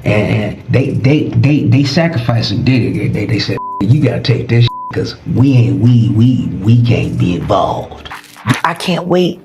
And they sacrificing Diddy. They said, you gotta take this because we can't be involved. I can't wait.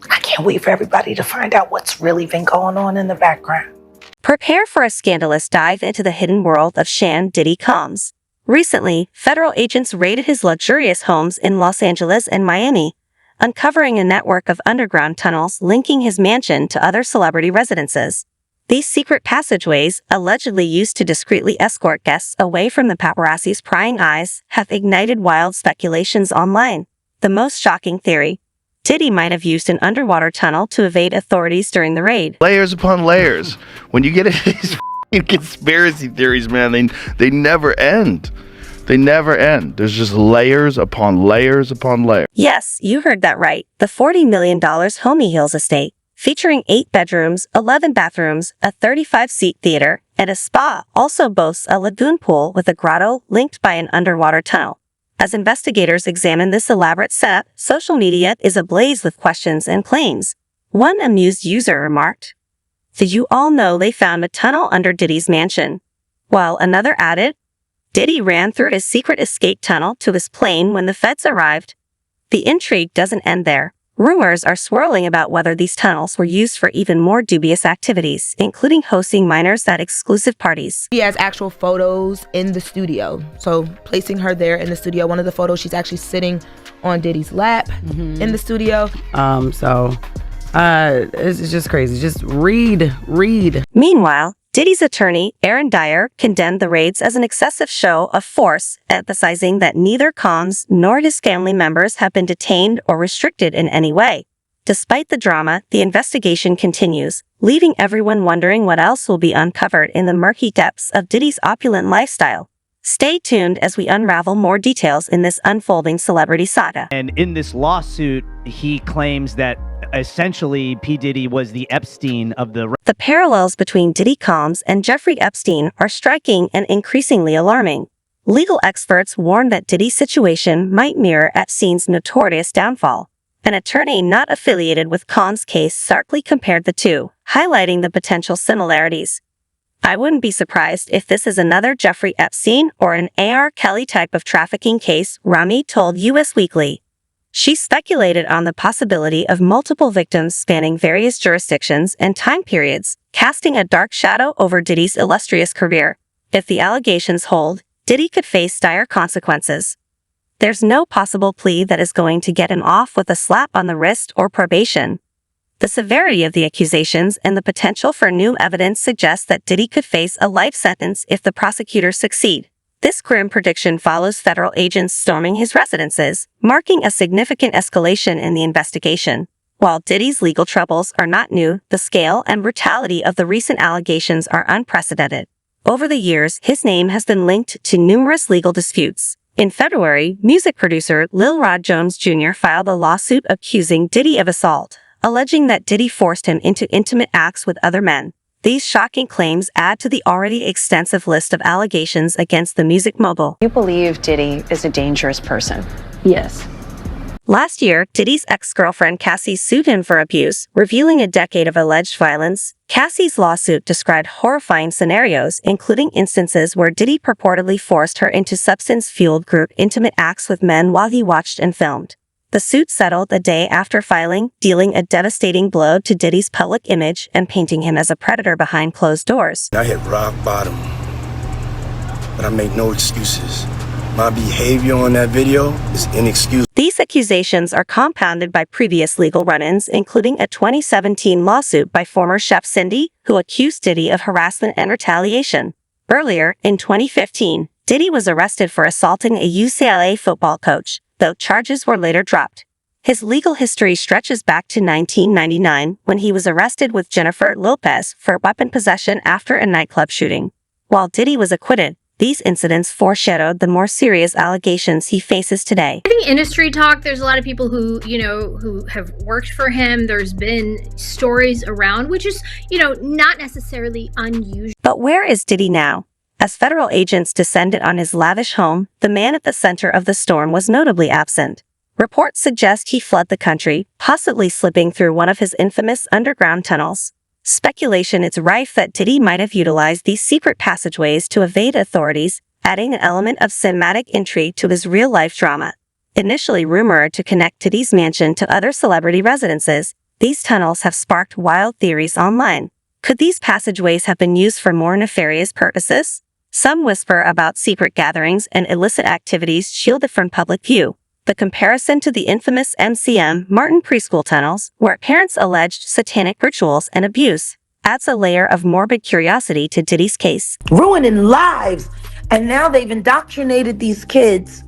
I can't wait for everybody to find out what's really been going on in the background. Prepare for a scandalous dive into the hidden world of Shan Diddy Combs. Recently, federal agents raided his luxurious homes in Los Angeles and Miami, uncovering a network of underground tunnels linking his mansion to other celebrity residences. These secret passageways, allegedly used to discreetly escort guests away from the paparazzi's prying eyes, have ignited wild speculations online. The most shocking theory: Diddy might have used an underwater tunnel to evade authorities during the raid. Layers upon layers. When you get into these conspiracy theories, man, they never end. They never end. There's just layers upon layers upon layers. Yes, you heard that right. The $40 million Homie Hills estate, featuring 8 bedrooms, 11 bathrooms, a 35-seat theater, and a spa, also boasts a lagoon pool with a grotto linked by an underwater tunnel. As investigators examine this elaborate setup, social media is ablaze with questions and claims. One amused user remarked, "Did you all know they found a tunnel under Diddy's mansion?" While another added, "Diddy ran through his secret escape tunnel to his plane when the feds arrived." The intrigue doesn't end there. Rumors are swirling about whether these tunnels were used for even more dubious activities, including hosting minors at exclusive parties. She has actual photos in the studio. So placing her there in the studio, one of the photos, she's actually sitting on Diddy's lap in the studio. It's just crazy. Just read. Meanwhile, Diddy's attorney, Aaron Dyer, condemned the raids as an excessive show of force, emphasizing that neither Combs nor his family members have been detained or restricted in any way. Despite the drama, the investigation continues, leaving everyone wondering what else will be uncovered in the murky depths of Diddy's opulent lifestyle. Stay tuned as we unravel more details in this unfolding celebrity saga. And in this lawsuit, he claims that essentially P. Diddy was the Epstein of the... The parallels between Diddy Combs and Jeffrey Epstein are striking and increasingly alarming. Legal experts warn that Diddy's situation might mirror Epstein's notorious downfall. An attorney not affiliated with Combs' case starkly compared the two, highlighting the potential similarities. "I wouldn't be surprised if this is another Jeffrey Epstein or an A.R. Kelly type of trafficking case," Rami told US Weekly. She speculated on the possibility of multiple victims spanning various jurisdictions and time periods, casting a dark shadow over Diddy's illustrious career. If the allegations hold, Diddy could face dire consequences. There's no possible plea that is going to get him off with a slap on the wrist or probation. The severity of the accusations and the potential for new evidence suggests that Diddy could face a life sentence if the prosecutors succeed. This grim prediction follows federal agents storming his residences, marking a significant escalation in the investigation. While Diddy's legal troubles are not new, the scale and brutality of the recent allegations are unprecedented. Over the years, his name has been linked to numerous legal disputes. In February, music producer Lil Rod Jones Jr. filed a lawsuit accusing Diddy of assault, alleging that Diddy forced him into intimate acts with other men. These shocking claims add to the already extensive list of allegations against the music mogul. You believe Diddy is a dangerous person? Yes. Last year, Diddy's ex-girlfriend Cassie sued him for abuse, revealing a decade of alleged violence. Cassie's lawsuit described horrifying scenarios, including instances where Diddy purportedly forced her into substance-fueled group intimate acts with men while he watched and filmed. The suit settled a day after filing, dealing a devastating blow to Diddy's public image and painting him as a predator behind closed doors. I hit rock bottom, but I make no excuses. My behavior on that video is inexcusable. These accusations are compounded by previous legal run-ins, including a 2017 lawsuit by former chef Cindy, who accused Diddy of harassment and retaliation. Earlier, in 2015, Diddy was arrested for assaulting a UCLA football coach, though charges were later dropped. His legal history stretches back to 1999, when he was arrested with Jennifer Lopez for weapon possession after a nightclub shooting. While Diddy was acquitted, these incidents foreshadowed the more serious allegations he faces today. I think industry talk, there's a lot of people who, who have worked for him. There's been stories around, which is, not necessarily unusual. But where is Diddy now? As federal agents descended on his lavish home, the man at the center of the storm was notably absent. Reports suggest he fled the country, possibly slipping through one of his infamous underground tunnels. Speculation is rife that Diddy might have utilized these secret passageways to evade authorities, adding an element of cinematic intrigue to his real-life drama. Initially rumored to connect Diddy's mansion to other celebrity residences, these tunnels have sparked wild theories online. Could these passageways have been used for more nefarious purposes? Some whisper about secret gatherings and illicit activities shielded from public view. The comparison to the infamous MCM Martin preschool tunnels, where parents alleged satanic rituals and abuse, adds a layer of morbid curiosity to Diddy's case. Ruining lives, and now they've indoctrinated these kids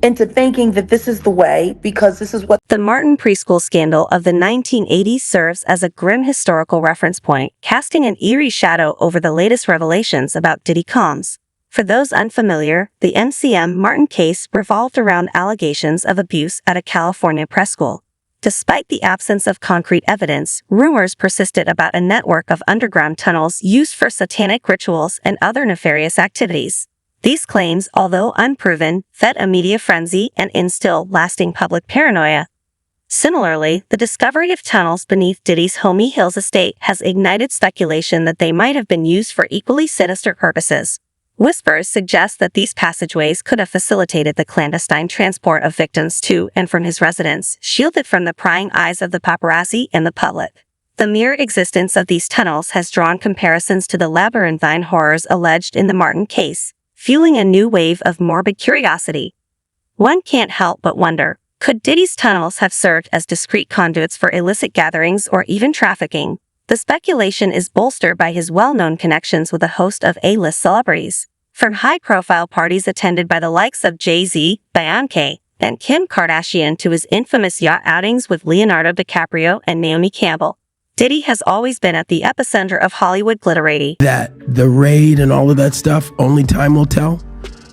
into thinking that this is the way because this is what. The Martin preschool scandal of the 1980s serves as a grim historical reference point, casting an eerie shadow over the latest revelations about Diddy Combs. For those unfamiliar, the MCM Martin case revolved around allegations of abuse at a California prep school. Despite the absence of concrete evidence, rumors persisted about a network of underground tunnels used for satanic rituals and other nefarious activities. These claims, although unproven, fed a media frenzy and instilled lasting public paranoia. Similarly, the discovery of tunnels beneath Diddy's Homey Hills estate has ignited speculation that they might have been used for equally sinister purposes. Whispers suggest that these passageways could have facilitated the clandestine transport of victims to and from his residence, shielded from the prying eyes of the paparazzi and the public. The mere existence of these tunnels has drawn comparisons to the labyrinthine horrors alleged in the Martin case, fueling a new wave of morbid curiosity. One can't help but wonder, could Diddy's tunnels have served as discreet conduits for illicit gatherings or even trafficking? The speculation is bolstered by his well-known connections with a host of A-list celebrities. From high-profile parties attended by the likes of Jay-Z, Beyonce, and Kim Kardashian to his infamous yacht outings with Leonardo DiCaprio and Naomi Campbell, Diddy has always been at the epicenter of Hollywood glitterati. That the raid and all of that stuff, only time will tell.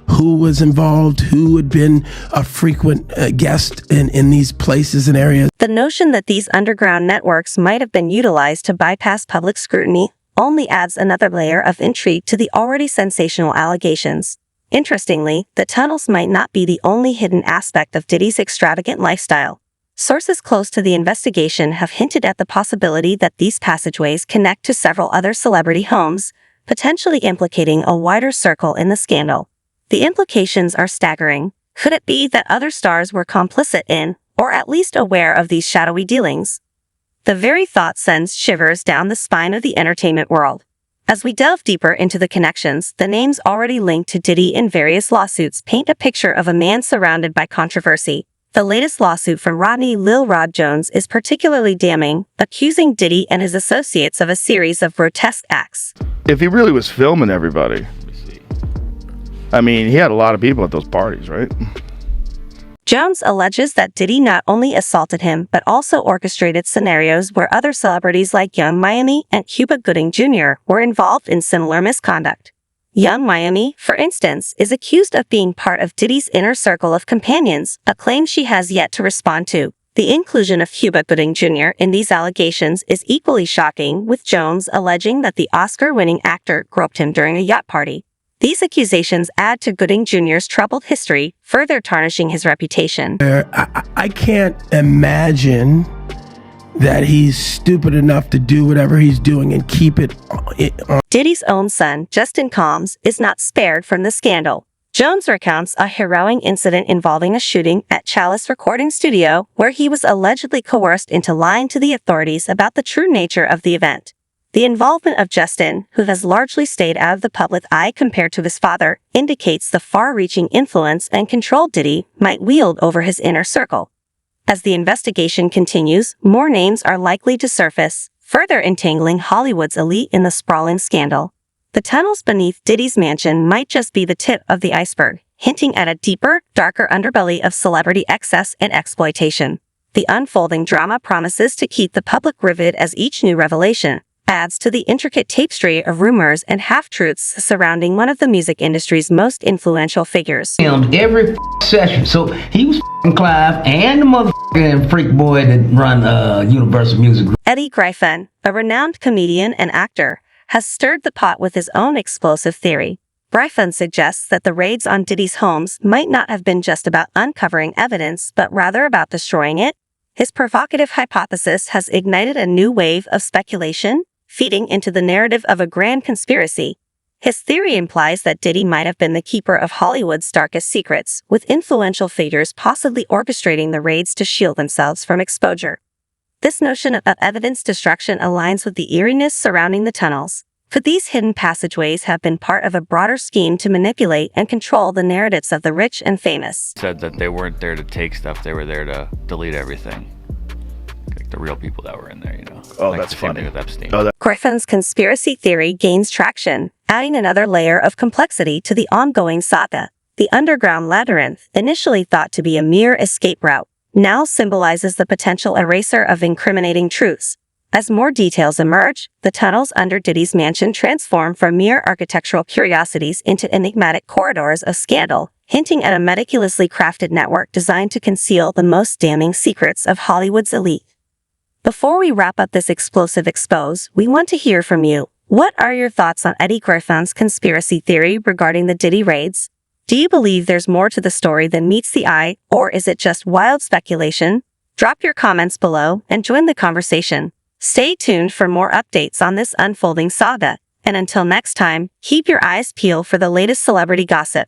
Who was involved, who had been a frequent guest in these places and areas. The notion that these underground networks might have been utilized to bypass public scrutiny only adds another layer of intrigue to the already sensational allegations. Interestingly, the tunnels might not be the only hidden aspect of Diddy's extravagant lifestyle. Sources close to the investigation have hinted at the possibility that these passageways connect to several other celebrity homes, potentially implicating a wider circle in the scandal. The implications are staggering. Could it be that other stars were complicit in, or at least aware of these shadowy dealings? The very thought sends shivers down the spine of the entertainment world. As we delve deeper into the connections, the names already linked to Diddy in various lawsuits paint a picture of a man surrounded by controversy. The latest lawsuit from Rodney Lil Rod Jones is particularly damning, accusing Diddy and his associates of a series of grotesque acts. If he really was filming everybody, I mean, he had a lot of people at those parties, right? Jones alleges that Diddy not only assaulted him, but also orchestrated scenarios where other celebrities like Young Miami and Cuba Gooding Jr. were involved in similar misconduct. Young Miami, for instance, is accused of being part of Diddy's inner circle of companions, a claim she has yet to respond to. The inclusion of Cuba Gooding Jr. in these allegations is equally shocking, with Jones alleging that the Oscar-winning actor groped him during a yacht party. These accusations add to Gooding Jr.'s troubled history, further tarnishing his reputation. I can't imagine that he's stupid enough to do whatever he's doing and keep it on. Diddy's own son, Justin Combs, is not spared from the scandal. Jones recounts a harrowing incident involving a shooting at Chalice Recording Studio, where he was allegedly coerced into lying to the authorities about the true nature of the event. The involvement of Justin, who has largely stayed out of the public eye compared to his father, indicates the far-reaching influence and control Diddy might wield over his inner circle. As the investigation continues, more names are likely to surface, further entangling Hollywood's elite in the sprawling scandal. The tunnels beneath Diddy's mansion might just be the tip of the iceberg, hinting at a deeper, darker underbelly of celebrity excess and exploitation. The unfolding drama promises to keep the public riveted as each new revelation adds to the intricate tapestry of rumors and half-truths surrounding one of the music industry's most influential figures. Filmed every session, so he was Clive and the motherfucking freak boy that run Universal Music Group. Eddie Griffin, a renowned comedian and actor, has stirred the pot with his own explosive theory. Griffin suggests that the raids on Diddy's homes might not have been just about uncovering evidence, but rather about destroying it. His provocative hypothesis has ignited a new wave of speculation, feeding into the narrative of a grand conspiracy. His theory implies that Diddy might have been the keeper of Hollywood's darkest secrets, with influential figures possibly orchestrating the raids to shield themselves from exposure. This notion of evidence destruction aligns with the eeriness surrounding the tunnels. Could these hidden passageways have been part of a broader scheme to manipulate and control the narratives of the rich and famous? Said that they weren't there to take stuff, they were there to delete everything. Like the real people that were in there, you know. Oh, like that's the same funny. thing with Epstein. Oh, Griffin's conspiracy theory gains traction, adding another layer of complexity to the ongoing saga. The underground labyrinth, initially thought to be a mere escape route, now symbolizes the potential eraser of incriminating truths. As more details emerge, the tunnels under Diddy's mansion transform from mere architectural curiosities into enigmatic corridors of scandal, hinting at a meticulously crafted network designed to conceal the most damning secrets of Hollywood's elite. Before we wrap up this explosive expose, we want to hear from you. What are your thoughts on Eddie Griffin's conspiracy theory regarding the Diddy raids? Do you believe there's more to the story than meets the eye, or is it just wild speculation? Drop your comments below and join the conversation. Stay tuned for more updates on this unfolding saga, and until next time, keep your eyes peeled for the latest celebrity gossip.